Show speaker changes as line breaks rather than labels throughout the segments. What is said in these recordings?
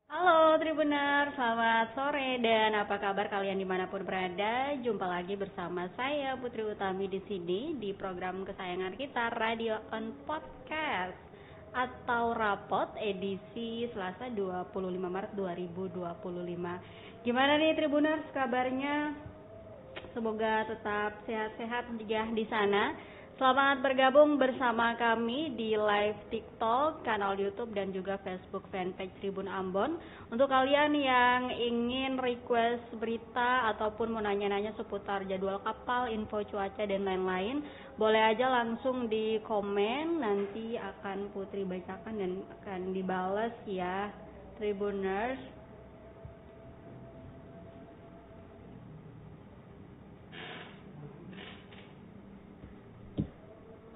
Halo Tribuner, selamat sore dan apa kabar kalian dimanapun berada? Jumpa lagi bersama saya Putri Utami di sini di program kesayangan kita Radio on Podcast atau Rapot edisi Selasa 25 Maret 2025. Gimana nih Tribuners kabarnya? Semoga tetap sehat-sehat ya di sana. Selamat bergabung bersama kami di live TikTok, kanal YouTube dan juga Facebook fanpage Tribun Ambon. Untuk kalian yang ingin request berita ataupun mau nanya-nanya seputar jadwal kapal, info cuaca dan lain-lain, boleh aja langsung di komen, nanti akan Putri bacakan dan akan dibales ya Tribuners.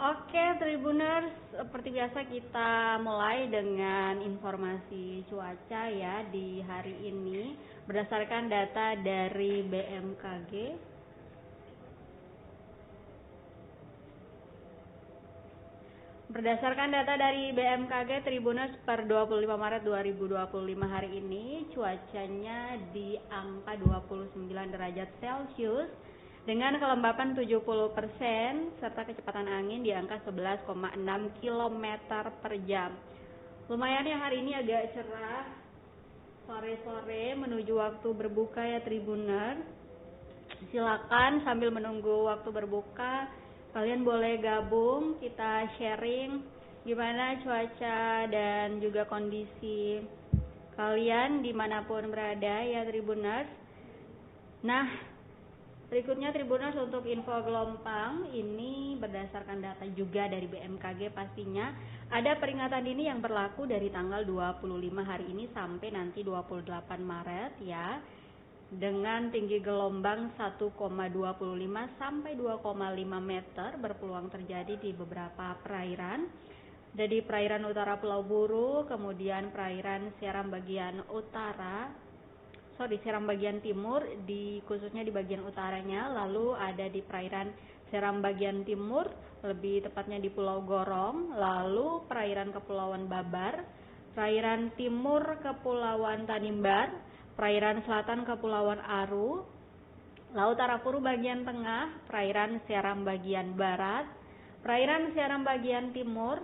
Oke, Tribuners, seperti biasa kita mulai dengan informasi cuaca ya di hari ini berdasarkan data dari BMKG. Berdasarkan data dari BMKG Tribuners per 25 Maret 2025 hari ini, cuacanya di angka 29 derajat Celcius dengan kelembapan 70% serta kecepatan angin di angka 11,6 km per jam. Lumayan ya, hari ini agak cerah sore-sore menuju waktu berbuka ya Tribuner. Silakan sambil menunggu waktu berbuka, kalian boleh gabung, kita sharing gimana cuaca dan juga kondisi kalian dimanapun berada ya Tribuners. Nah, berikutnya Tribuners untuk info gelombang ini berdasarkan data juga dari BMKG pastinya ada peringatan dini yang berlaku dari tanggal 25 hari ini sampai nanti 28 Maret ya, dengan tinggi gelombang 1,25 sampai 2,5 meter berpeluang terjadi di beberapa perairan. Dari perairan utara Pulau Buru, kemudian perairan Seram bagian timur, khususnya di bagian utaranya, lalu ada di perairan Seram bagian timur, lebih tepatnya di Pulau Gorong, lalu perairan Kepulauan Babar, perairan timur Kepulauan Tanimbar, perairan selatan Kepulauan Aru, Laut Arafuru bagian tengah, perairan Seram bagian barat, perairan Seram bagian timur,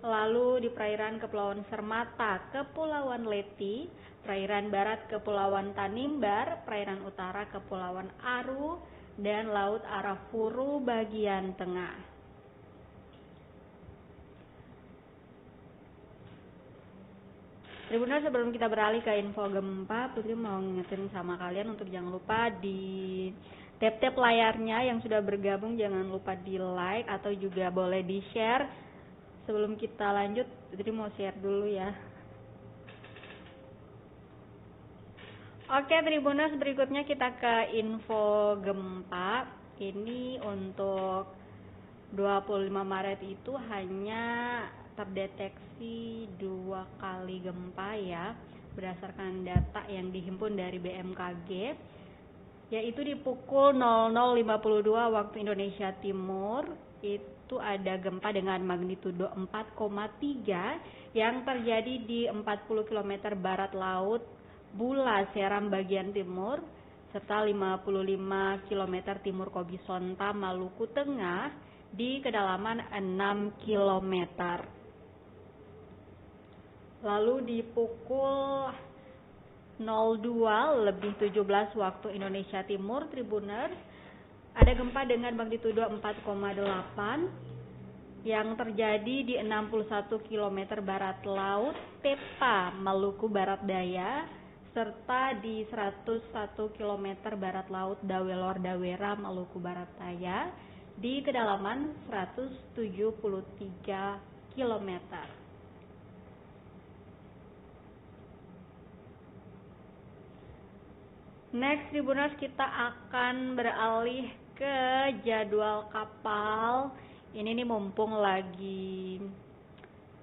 lalu di perairan Kepulauan Sermata, Kepulauan Leti, perairan barat Kepulauan Tanimbar, perairan utara Kepulauan Aru, dan Laut Arafuru bagian tengah. Tribuners, sebelum kita beralih ke info gempa, Putri mau ngingetin sama kalian untuk jangan lupa di tap-tap layarnya yang sudah bergabung, jangan lupa di like atau juga boleh di share. Sebelum kita lanjut, Putri mau share dulu ya. Oke Tribuners, berikutnya kita ke info gempa. Ini untuk 25 Maret itu hanya terdeteksi 2 kali gempa ya, berdasarkan data yang dihimpun dari BMKG, yaitu di pukul 00.52 waktu Indonesia Timur. Itu ada gempa dengan magnitudo 4,3 yang terjadi di 40 km barat laut Bula Seram bagian timur serta 55 km timur Kobisonta Maluku Tengah di kedalaman 6 km. Lalu di pukul 02.17 waktu Indonesia Timur, Tribuners, ada gempa dengan magnitudo 4,8 yang terjadi di 61 km barat laut Tepa, Maluku Barat Daya, serta di 101 km barat laut Dawelor Dawera, Maluku Barat Daya, di kedalaman 173 km. Next Tribuners, kita akan beralih ke jadwal kapal. Ini nih mumpung lagi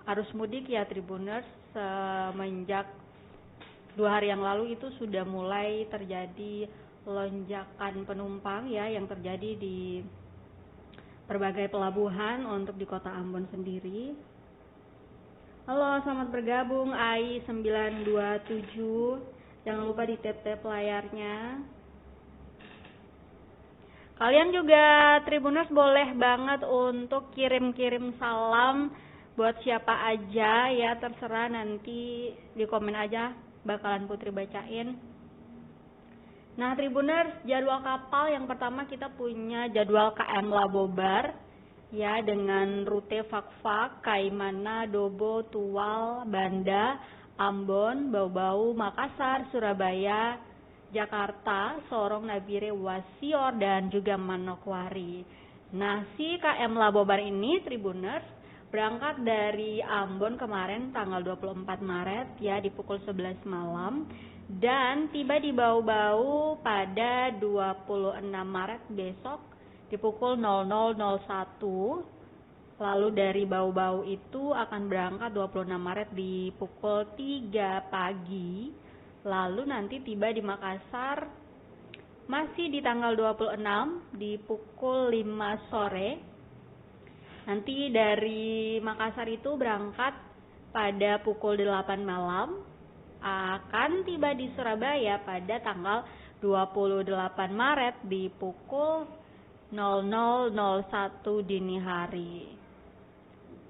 arus mudik ya Tribuners, semenjak 2 hari yang lalu itu sudah mulai terjadi lonjakan penumpang ya yang terjadi di berbagai pelabuhan untuk di Kota Ambon sendiri. Halo, selamat bergabung AI 927. Jangan lupa di tap-tap layarnya. Kalian juga Tribuners boleh banget untuk kirim-kirim salam buat siapa aja ya, terserah, nanti di komen aja, bakalan Putri bacain. Nah Tribuners, jadwal kapal yang pertama kita punya jadwal KM Labobar ya, dengan rute Fakfak, Kaimana, Dobo, Tual, Banda, Ambon, Bau-Bau, Makassar, Surabaya, Jakarta, Sorong, Nabire, Wasior, dan juga Manokwari. Nah si KM Labobar ini Tribuners berangkat dari Ambon kemarin tanggal 24 Maret ya, di pukul 11 malam, dan tiba di Bau-Bau pada 26 Maret besok di pukul 00.01. Lalu dari Bau-Bau itu akan berangkat 26 Maret di pukul 3 pagi. Lalu nanti tiba di Makassar masih di tanggal 26 di pukul 5 sore. Nanti dari Makassar itu berangkat pada pukul 8 malam, akan tiba di Surabaya pada tanggal 28 Maret di pukul 00.01 dini hari.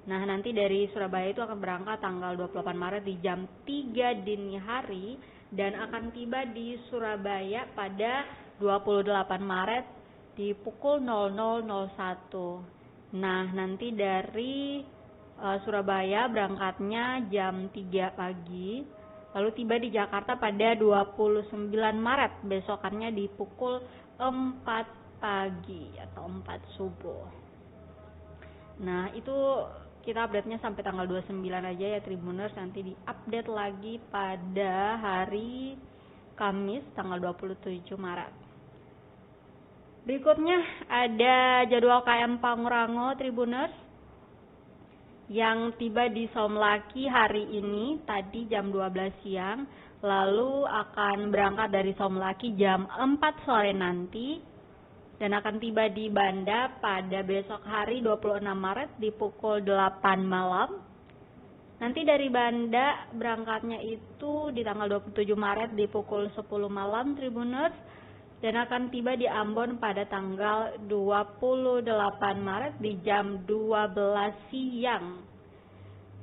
Nah nanti dari Surabaya itu akan berangkat tanggal 28 Maret di jam 3 dini hari dan akan tiba di Surabaya pada 28 Maret di pukul 00.01. Nah nanti dari Surabaya berangkatnya jam 3 pagi, lalu tiba di Jakarta pada 29 Maret besokannya di pukul 4 pagi atau 4 subuh. Nah itu kita update-nya sampai tanggal 29 aja ya Tribuners, nanti di-update lagi pada hari Kamis tanggal 27 Maret. Berikutnya ada jadwal KM Pangrango Tribuners yang tiba di Somlaki hari ini tadi jam 12 siang, lalu akan berangkat dari Somlaki jam 4 sore nanti dan akan tiba di Banda pada besok hari 26 Maret di pukul 8 malam. Nanti dari Banda berangkatnya itu di tanggal 27 Maret di pukul 10 malam Tribuners, dan akan tiba di Ambon pada tanggal 28 Maret di jam 12 siang.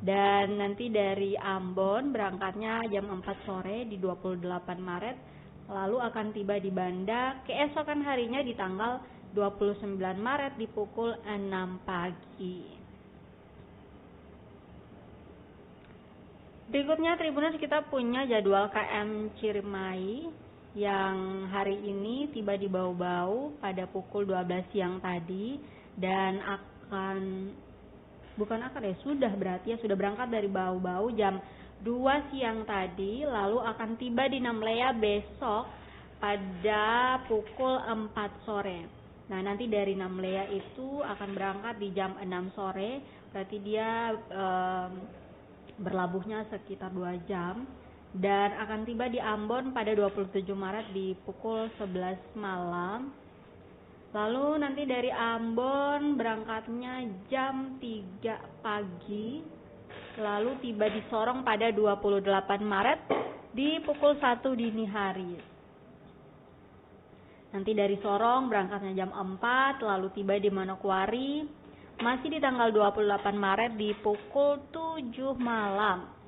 Dan nanti dari Ambon berangkatnya jam 4 sore di 28 Maret, lalu akan tiba di Banda keesokan harinya di tanggal 29 Maret di pukul 6 pagi. Berikutnya Tribuners kita punya jadwal KM Ciremai yang hari ini tiba di Bau-Bau pada pukul 12 siang tadi dan sudah berangkat dari Bau-Bau jam 2 siang tadi, lalu akan tiba di Namlea besok pada pukul 4 sore. Nah nanti dari Namlea itu akan berangkat di jam 6 sore, berarti dia berlabuhnya sekitar 2 jam. Dan akan tiba di Ambon pada 27 Maret di pukul 11 malam. Lalu nanti dari Ambon berangkatnya jam 3 pagi, lalu tiba di Sorong pada 28 Maret di pukul 1 dini hari. Nanti dari Sorong berangkatnya jam 4, lalu tiba di Manokwari masih di tanggal 28 Maret di pukul 7 malam.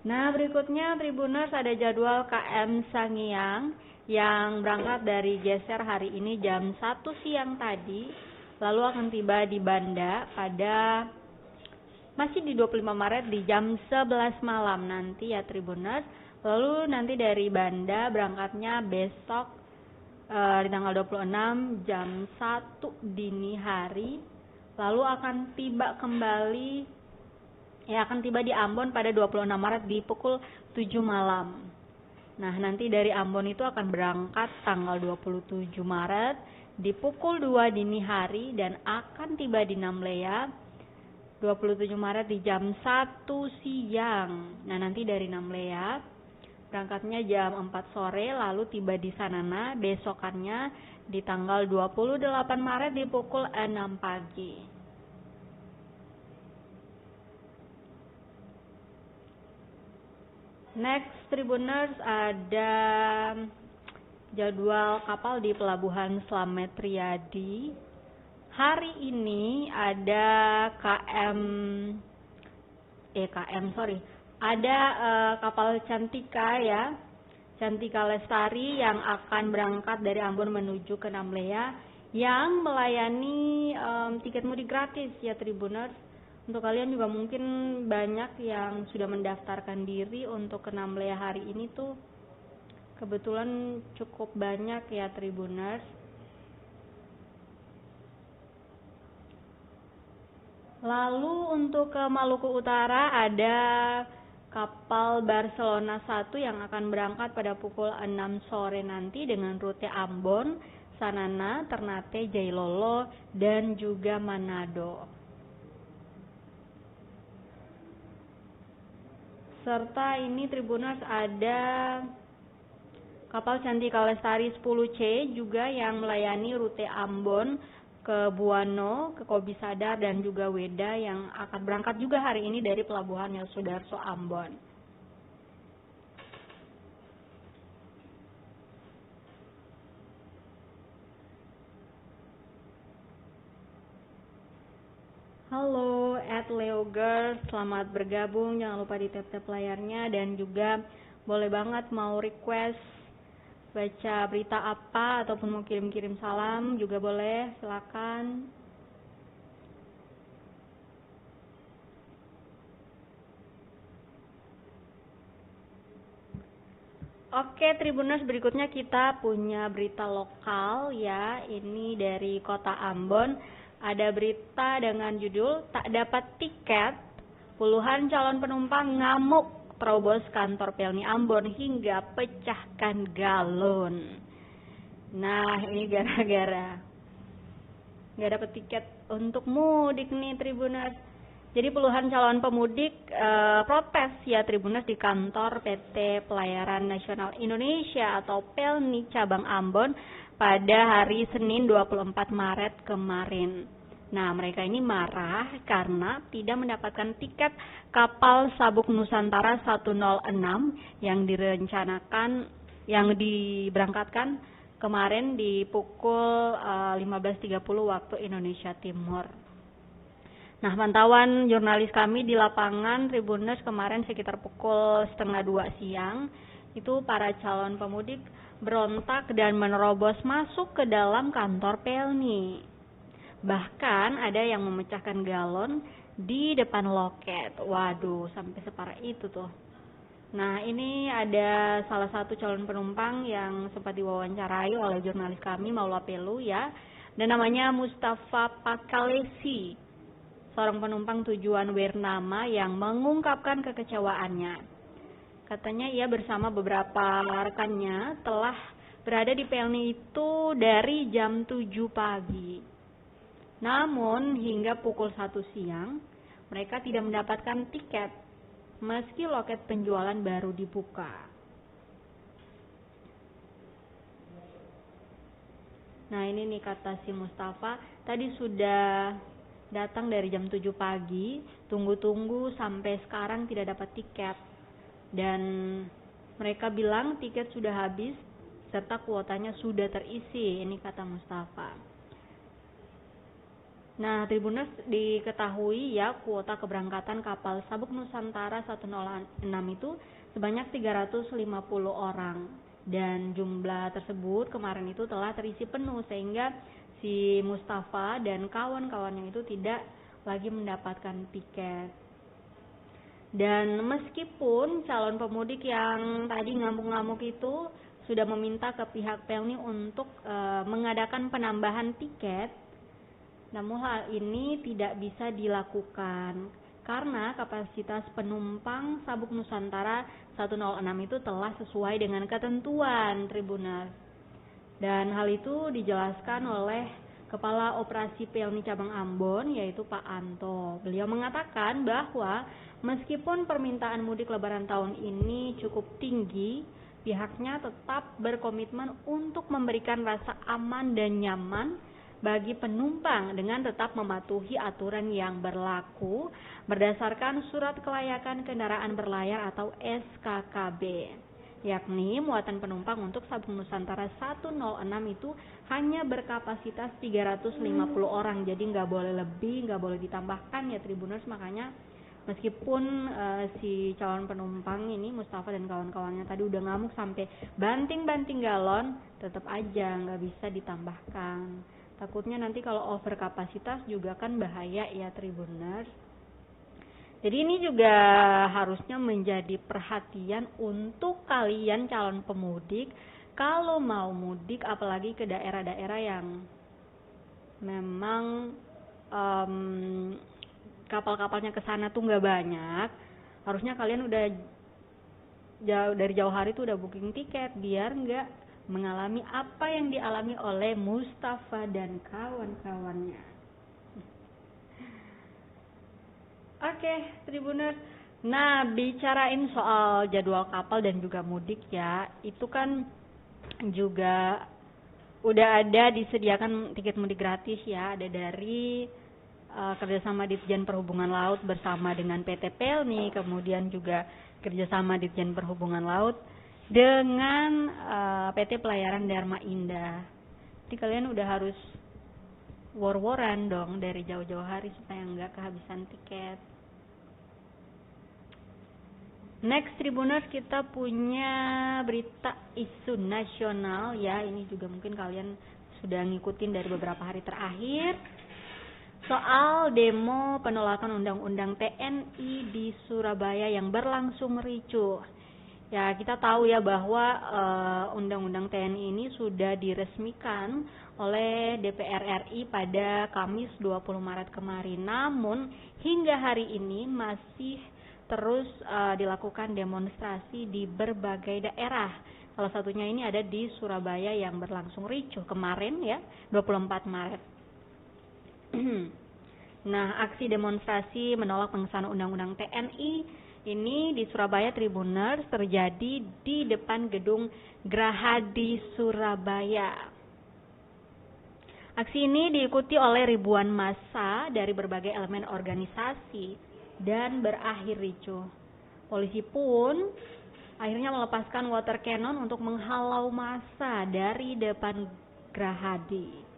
Nah berikutnya Tribuners ada jadwal KM Sangiang yang berangkat dari Geser hari ini jam 1 siang tadi, lalu akan tiba di Banda pada masih di 25 Maret di jam 11 malam nanti ya Tribuners. Lalu nanti dari Banda berangkatnya besok di tanggal 26 jam 1 dini hari, lalu akan tiba di Ambon pada 26 Maret di pukul 7 malam. Nah nanti dari Ambon itu akan berangkat tanggal 27 Maret di pukul 2 dini hari dan akan tiba di Namlea 27 Maret di jam 1 siang. Nah nanti dari Namlea berangkatnya jam 4 sore, lalu tiba di Sanana besokannya di tanggal 28 Maret di pukul 6 pagi. Next Tribuners, ada jadwal kapal di Pelabuhan Slamet Riyadi. Hari ini ada ada kapal Cantika ya, Cantika Lestari yang akan berangkat dari Ambon menuju ke Namlea yang melayani tiket mudik gratis ya Tribuners. Untuk kalian juga mungkin banyak yang sudah mendaftarkan diri untuk ke Namlea hari ini tuh. Kebetulan cukup banyak ya Tribuners. Lalu untuk ke Maluku Utara ada kapal Barcelona 1 yang akan berangkat pada pukul 6 sore nanti dengan rute Ambon, Sanana, Ternate, Jailolo, dan juga Manado. Serta ini Tribuners ada kapal Cantika Lestari 10C juga yang melayani rute Ambon ke Buano, ke Kobi Sadar, dan juga Weda yang akan berangkat juga hari ini dari Pelabuhan Yosudarso Ambon. Halo, @leogirls, selamat bergabung. Jangan lupa di tap-tap layarnya dan juga boleh banget mau request baca berita apa ataupun mau kirim-kirim salam juga boleh, silakan. Oke Tribuners, berikutnya kita punya berita lokal ya, ini dari kota Ambon. Ada berita dengan judul tak dapat tiket, puluhan calon penumpang ngamuk terobos kantor Pelni Ambon hingga pecahkan galon. Nah ini gara-gara nggak dapat tiket untuk mudik nih Tribuners. Jadi puluhan calon pemudik protes ya Tribuners di kantor PT Pelayaran Nasional Indonesia atau Pelni Cabang Ambon pada hari Senin 24 Maret kemarin. Nah, mereka ini marah karena tidak mendapatkan tiket kapal Sabuk Nusantara 106 yang diberangkatkan kemarin di pukul 15.30 waktu Indonesia Timur. Nah, pantauan jurnalis kami di lapangan Tribuners kemarin sekitar pukul 1:30 siang, itu para calon pemudik berontak dan menerobos masuk ke dalam kantor Pelni. Bahkan ada yang memecahkan galon di depan loket. Waduh, sampai separah itu tuh. Nah, ini ada salah satu calon penumpang yang sempat diwawancarai oleh jurnalis kami, Maula Pelu ya. Dan namanya Mustafa Pakalesi, seorang penumpang tujuan Wernama yang mengungkapkan kekecewaannya. Katanya ia bersama beberapa rekannya telah berada di Pelni itu dari jam 7 pagi. Namun hingga pukul 1 siang mereka tidak mendapatkan tiket meski loket penjualan baru dibuka. Nah ini nih kata si Mustafa, tadi sudah datang dari jam 7 pagi, tunggu-tunggu sampai sekarang tidak dapat tiket. Dan mereka bilang tiket sudah habis serta kuotanya sudah terisi, ini kata Mustafa. Nah, Tribuners diketahui ya kuota keberangkatan kapal Sabuk Nusantara 106 itu sebanyak 350 orang. Dan jumlah tersebut kemarin itu telah terisi penuh sehingga si Mustafa dan kawan-kawannya itu tidak lagi mendapatkan tiket. Dan meskipun calon pemudik yang tadi ngamuk-ngamuk itu sudah meminta ke pihak Pelni untuk mengadakan penambahan tiket, namun hal ini tidak bisa dilakukan karena kapasitas penumpang Sabuk Nusantara 106 itu telah sesuai dengan ketentuan Tribuners. Dan hal itu dijelaskan oleh Kepala Operasi Pelni Cabang Ambon yaitu Pak Anto. Beliau mengatakan bahwa meskipun permintaan mudik lebaran tahun ini cukup tinggi, pihaknya tetap berkomitmen untuk memberikan rasa aman dan nyaman bagi penumpang dengan tetap mematuhi aturan yang berlaku berdasarkan Surat Kelayakan Kendaraan Berlayar atau SKKB, yakni muatan penumpang untuk Sabang Nusantara 106 itu hanya berkapasitas 350 orang, jadi nggak boleh lebih, nggak boleh ditambahkan ya Tribuners. Makanya meskipun si calon penumpang ini Mustafa dan kawan-kawannya tadi udah ngamuk sampai banting-banting galon, tetap aja nggak bisa ditambahkan. Takutnya nanti kalau over kapasitas juga kan bahaya ya Tribuners. Jadi ini juga harusnya menjadi perhatian untuk kalian calon pemudik kalau mau mudik, apalagi ke daerah-daerah yang memang kapal-kapalnya ke sana tuh nggak banyak. Harusnya kalian udah dari jauh hari tuh udah booking tiket biar nggak mengalami apa yang dialami oleh Mustafa dan kawan-kawannya. Oke, Tribuners. Nah, bicarain soal jadwal kapal dan juga mudik ya, itu kan juga udah ada disediakan tiket mudik gratis ya, ada dari kerjasama Ditjen Perhubungan Laut bersama dengan PT Pelni, kemudian juga kerjasama Ditjen Perhubungan Laut dengan PT Pelayaran Dharma Indah. Jadi kalian udah harus war-waran dong dari jauh-jauh hari supaya nggak kehabisan tiket. Next Tribuners, kita punya berita isu nasional ya, ini juga mungkin kalian sudah ngikutin dari beberapa hari terakhir soal demo penolakan Undang-Undang TNI di Surabaya yang berlangsung ricuh. Ya, kita tahu ya bahwa Undang-Undang TNI ini sudah diresmikan oleh DPR RI pada Kamis 20 Maret kemarin. Namun hingga hari ini masih terus dilakukan demonstrasi di berbagai daerah. Salah satunya ini ada di Surabaya yang berlangsung ricuh kemarin ya, 24 Maret. Nah, aksi demonstrasi menolak pengesahan Undang-Undang TNI ini di Surabaya Tribuners terjadi di depan gedung Graha di Surabaya. Aksi ini diikuti oleh ribuan massa dari berbagai elemen organisasi dan berakhir ricuh. Polisi pun akhirnya melepaskan water cannon untuk menghalau massa dari depan Grahadi.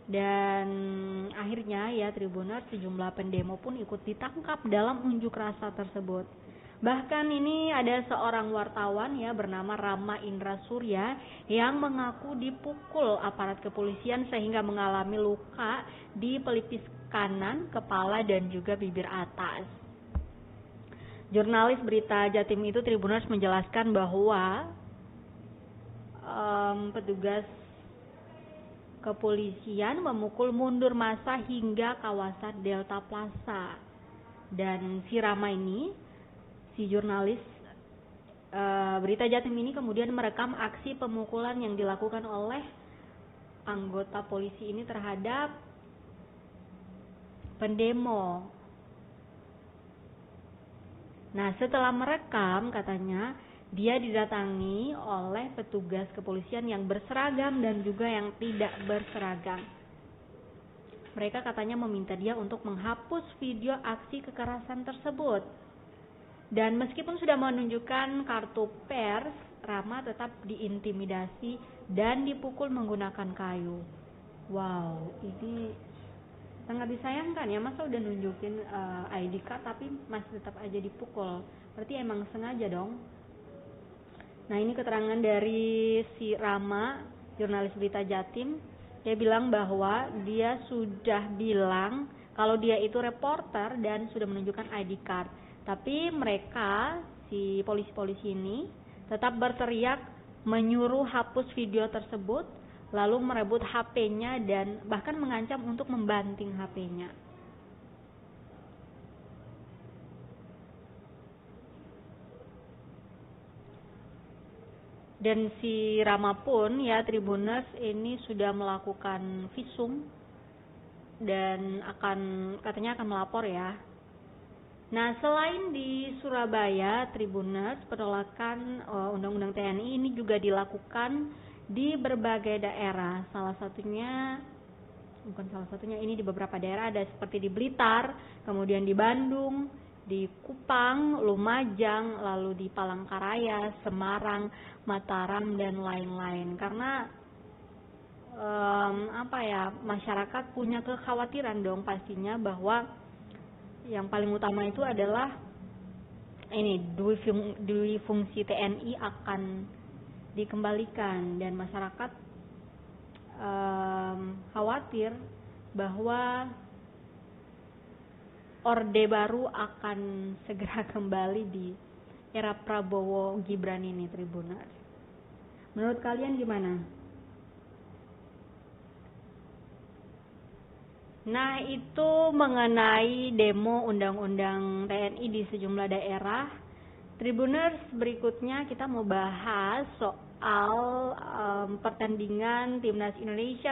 Dan akhirnya ya Tribuners, sejumlah pendemo pun ikut ditangkap dalam unjuk rasa tersebut. Bahkan ini ada seorang wartawan ya bernama Rama Indra Surya yang mengaku dipukul aparat kepolisian sehingga mengalami luka di pelipis kanan, kepala dan juga bibir atas. Jurnalis berita Jatim itu Tribuners menjelaskan bahwa petugas kepolisian memukul mundur massa hingga kawasan Delta Plaza. Dan si Rama ini, si jurnalis berita Jatim ini kemudian merekam aksi pemukulan yang dilakukan oleh anggota polisi ini terhadap pendemo. Nah, setelah merekam katanya dia didatangi oleh petugas kepolisian yang berseragam dan juga yang tidak berseragam. Mereka katanya meminta dia untuk menghapus video aksi kekerasan tersebut. Dan meskipun sudah menunjukkan kartu pers, Rama tetap diintimidasi dan dipukul menggunakan kayu. Wow, ini sangat disayangkan ya, masa udah nunjukin ID card tapi masih tetap aja dipukul. Berarti emang sengaja dong. Nah, ini keterangan dari si Rama, jurnalis berita Jatim. Dia bilang bahwa dia sudah bilang kalau dia itu reporter dan sudah menunjukkan ID card. Tapi mereka, si polisi-polisi ini, tetap berteriak menyuruh hapus video tersebut, lalu merebut HP-nya dan bahkan mengancam untuk membanting HP-nya. Dan si Rama pun ya Tribuners ini sudah melakukan visum dan katanya akan melapor ya. Nah, selain di Surabaya Tribuners, penolakan Undang-Undang TNI ini juga dilakukan di berbagai daerah. Ini di beberapa daerah, ada seperti di Blitar, kemudian di Bandung, di Kupang, Lumajang, lalu di Palangkaraya, Semarang, Mataram, dan lain-lain. Karena masyarakat punya kekhawatiran dong pastinya bahwa yang paling utama itu adalah dui fungsi TNI akan dikembalikan, dan masyarakat khawatir bahwa Orde Baru akan segera kembali di era Prabowo Gibran ini, Tribuners. Menurut kalian gimana? Nah, itu mengenai demo undang-undang TNI di sejumlah daerah. Tribuners, berikutnya kita mau bahas soal pertandingan Timnas Indonesia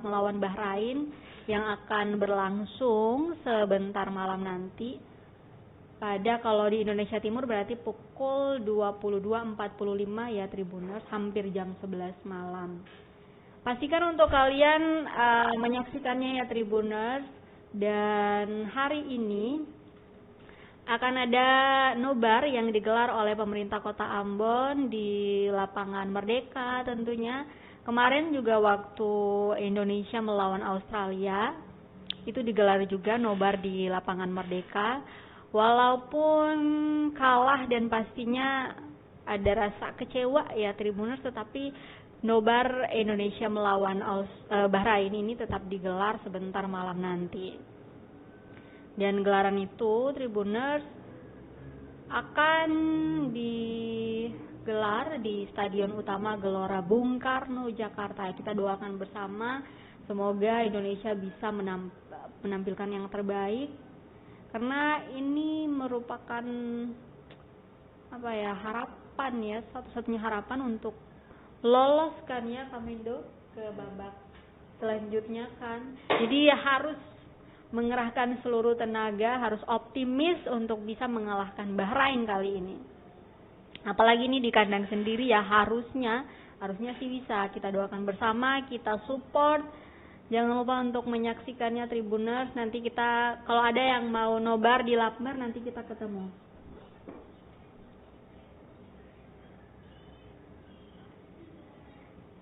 melawan Bahrain yang akan berlangsung sebentar malam nanti. Kalau di Indonesia Timur berarti pukul 22.45 ya Tribuners, hampir jam 11 malam. Pastikan untuk kalian menyaksikannya ya Tribuners. Dan hari ini akan ada nobar yang digelar oleh pemerintah Kota Ambon di lapangan Merdeka tentunya. Kemarin juga waktu Indonesia melawan Australia, itu digelar juga nobar di lapangan Merdeka. Walaupun kalah dan pastinya ada rasa kecewa ya Tribuners, tetapi nobar Indonesia melawan Bahrain ini tetap digelar sebentar malam nanti. Dan gelaran itu Tribuners akan digelar di Stadion Utama Gelora Bung Karno, Jakarta. Kita doakan bersama semoga Indonesia bisa menampilkan yang terbaik, karena ini merupakan harapan ya, satu-satunya harapan untuk lolos kan ya Kamindo ke babak selanjutnya kan. Jadi harus mengerahkan seluruh tenaga, harus optimis untuk bisa mengalahkan Bahrain kali ini. Apalagi ini di kandang sendiri ya, harusnya sih bisa. Kita doakan bersama, kita support. Jangan lupa untuk menyaksikannya Tribuners. Nanti kita, kalau ada yang mau nobar di Lapmer, nanti kita ketemu.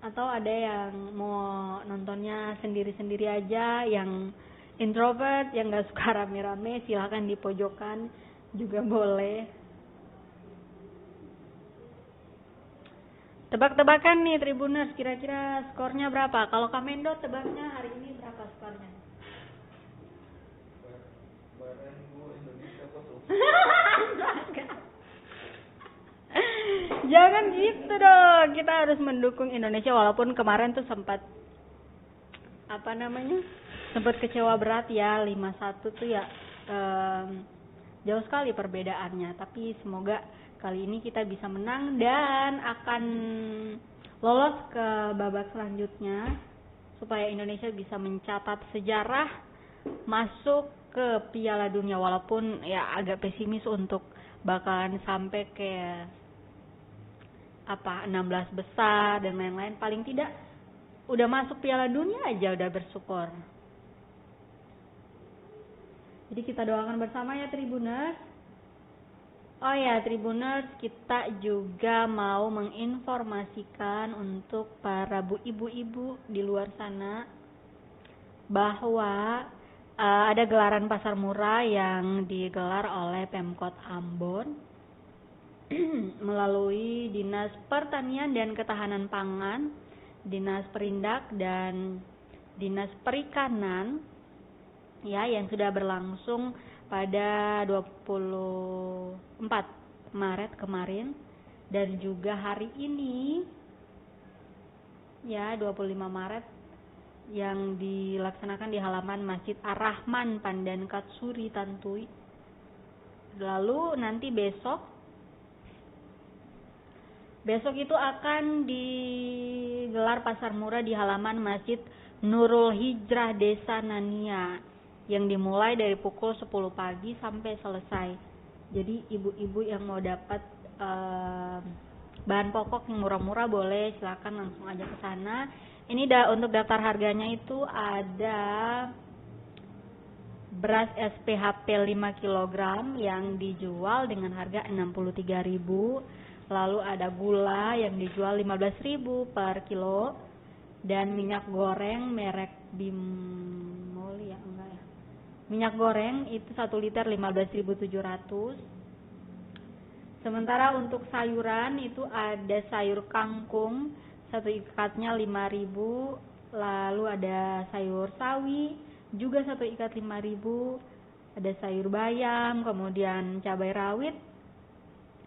Atau ada yang mau nontonnya sendiri-sendiri aja, yang introvert, yang gak suka rame-rame, silahkan di pojokan juga boleh. Tebak-tebakan nih Tribuners, kira-kira skornya berapa? Kalau Kamendo tebaknya hari ini berapa skornya? Jangan gitu dong, kita harus mendukung Indonesia. Walaupun kemarin tuh sempat kecewa berat ya, 5-1 tuh ya, jauh sekali perbedaannya. Tapi semoga kali ini kita bisa menang dan akan lolos ke babak selanjutnya, supaya Indonesia bisa mencatat sejarah masuk ke Piala Dunia. Walaupun ya agak pesimis untuk bakalan sampai ke 16 besar dan lain-lain. Paling tidak udah masuk Piala Dunia aja udah bersyukur. Jadi kita doakan bersama ya Tribuners. Oh ya Tribuners, kita juga mau menginformasikan untuk para ibu-ibu di luar sana bahwa ada gelaran pasar murah yang digelar oleh Pemkot Ambon melalui Dinas Pertanian dan Ketahanan Pangan, Dinas Perindak, dan Dinas Perikanan ya, yang sudah berlangsung pada 24 Maret kemarin dan juga hari ini ya 25 Maret yang dilaksanakan di halaman Masjid Ar-Rahman Pandan Katsuri Tantui. Lalu nanti besok itu akan digelar pasar murah di halaman Masjid Nurul Hijrah Desa Nania yang dimulai dari pukul 10 pagi sampai selesai. Jadi ibu-ibu yang mau dapat bahan pokok yang murah-murah boleh, silakan langsung aja ke sana. Ini untuk daftar harganya itu ada beras SPHP 5 kg yang dijual dengan harga 63.000. Lalu ada gula yang dijual 15.000 per kilo, dan minyak goreng merek Bimoli ya, enggak ya. Minyak goreng itu 1 liter 15.700. Sementara untuk sayuran itu ada sayur kangkung 1 ikatnya 5.000, lalu ada sayur sawi juga 1 ikat 5.000, ada sayur bayam, kemudian cabai rawit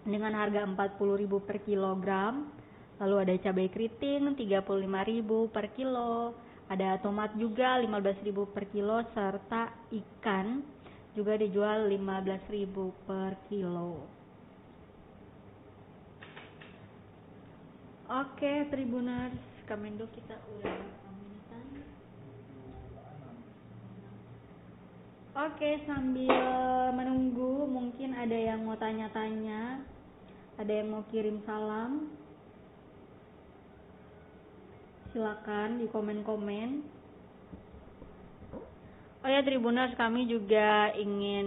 dengan harga 40.000 per kilogram. Lalu ada cabai keriting 35.000 per kilo, ada tomat juga 15.000 per kilo, serta ikan juga dijual 15.000 per kilo. Oke, Tribuners, Kamendo kita udah pamitan. Oke, sambil menunggu mungkin ada yang mau tanya-tanya, ada yang mau kirim salam, silakan di komen-komen. Oh ya Tribuners, kami juga ingin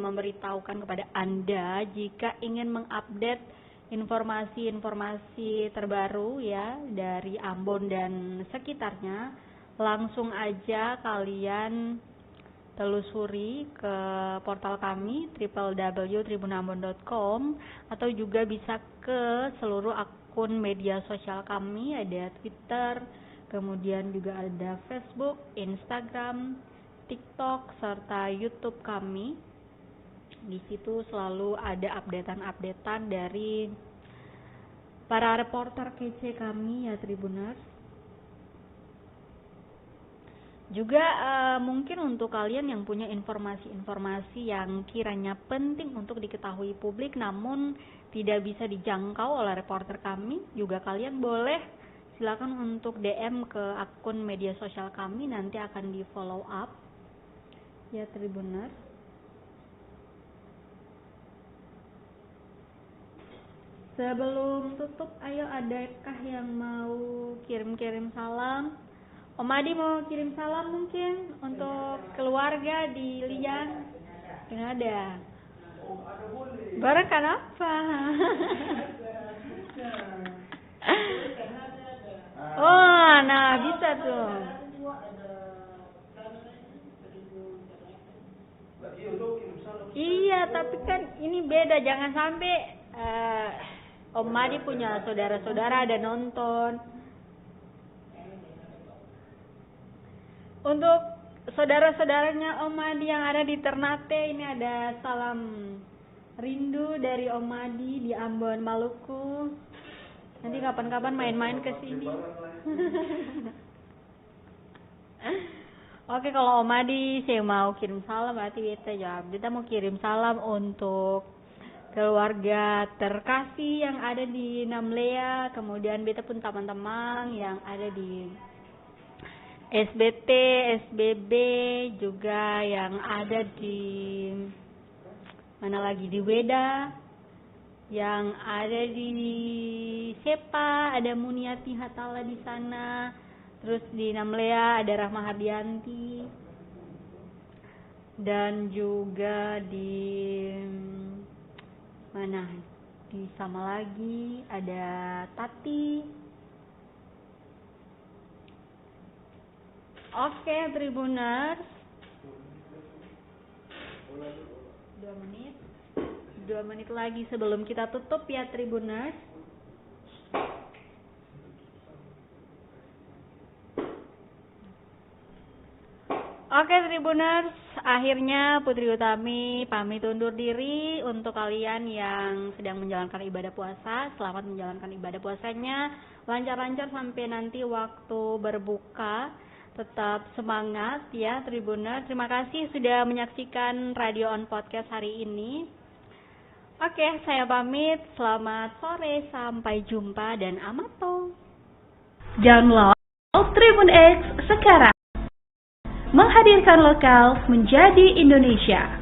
memberitahukan kepada Anda jika ingin mengupdate informasi-informasi terbaru ya dari Ambon dan sekitarnya, langsung aja kalian telusuri ke portal kami www.tribunambon.com, atau juga bisa ke seluruh akun media sosial kami, ada Twitter, kemudian juga ada Facebook, Instagram, TikTok, serta YouTube kami. Di situ selalu ada updatean dari para reporter kece kami ya Tribuners. Juga mungkin untuk kalian yang punya informasi-informasi yang kiranya penting untuk diketahui publik namun tidak bisa dijangkau oleh reporter kami, juga kalian boleh silakan untuk DM ke akun media sosial kami, nanti akan di follow up ya Tribuners. Sebelum tutup, ayo adakah yang mau kirim-kirim salam? Om Adi mau kirim salam mungkin untuk keluarga di Liang? Nggak ada. Barang kenapa? Oh, nah bisa tuh. Iya, tapi kan ini beda, jangan sampai Om Adi punya saudara-saudara ada nonton. Untuk saudara-saudaranya Om Adi yang ada di Ternate, ini ada salam rindu dari Om Adi di Ambon, Maluku. Nanti kapan-kapan main-main ke sini. Oke, kalau Om Adi saya mau kirim salam, berarti kita jawab. Kita mau kirim salam untuk keluarga terkasih yang ada di Namlea, kemudian beta pun teman-teman yang ada di SBT, SBB, juga yang ada di mana lagi, di Weda, yang ada di Sepa, ada Muniati Hatala di sana, terus di Namlea ada Rahma Hardianti, dan juga di mana, di sama lagi ada Tati. Oke Tribuners, 2 menit lagi sebelum kita tutup ya Tribuners. Oke Tribuners, akhirnya Putri Utami pamit undur diri. Untuk kalian yang sedang menjalankan ibadah puasa, selamat menjalankan ibadah puasanya, lancar-lancar sampai nanti waktu berbuka. Tetap semangat ya Tribuners. Terima kasih sudah menyaksikan Radio On Podcast hari ini. Oke, saya pamit. Selamat sore, sampai jumpa dan amato.
Download Tribun X sekarang. Menghadirkan lokal menjadi Indonesia.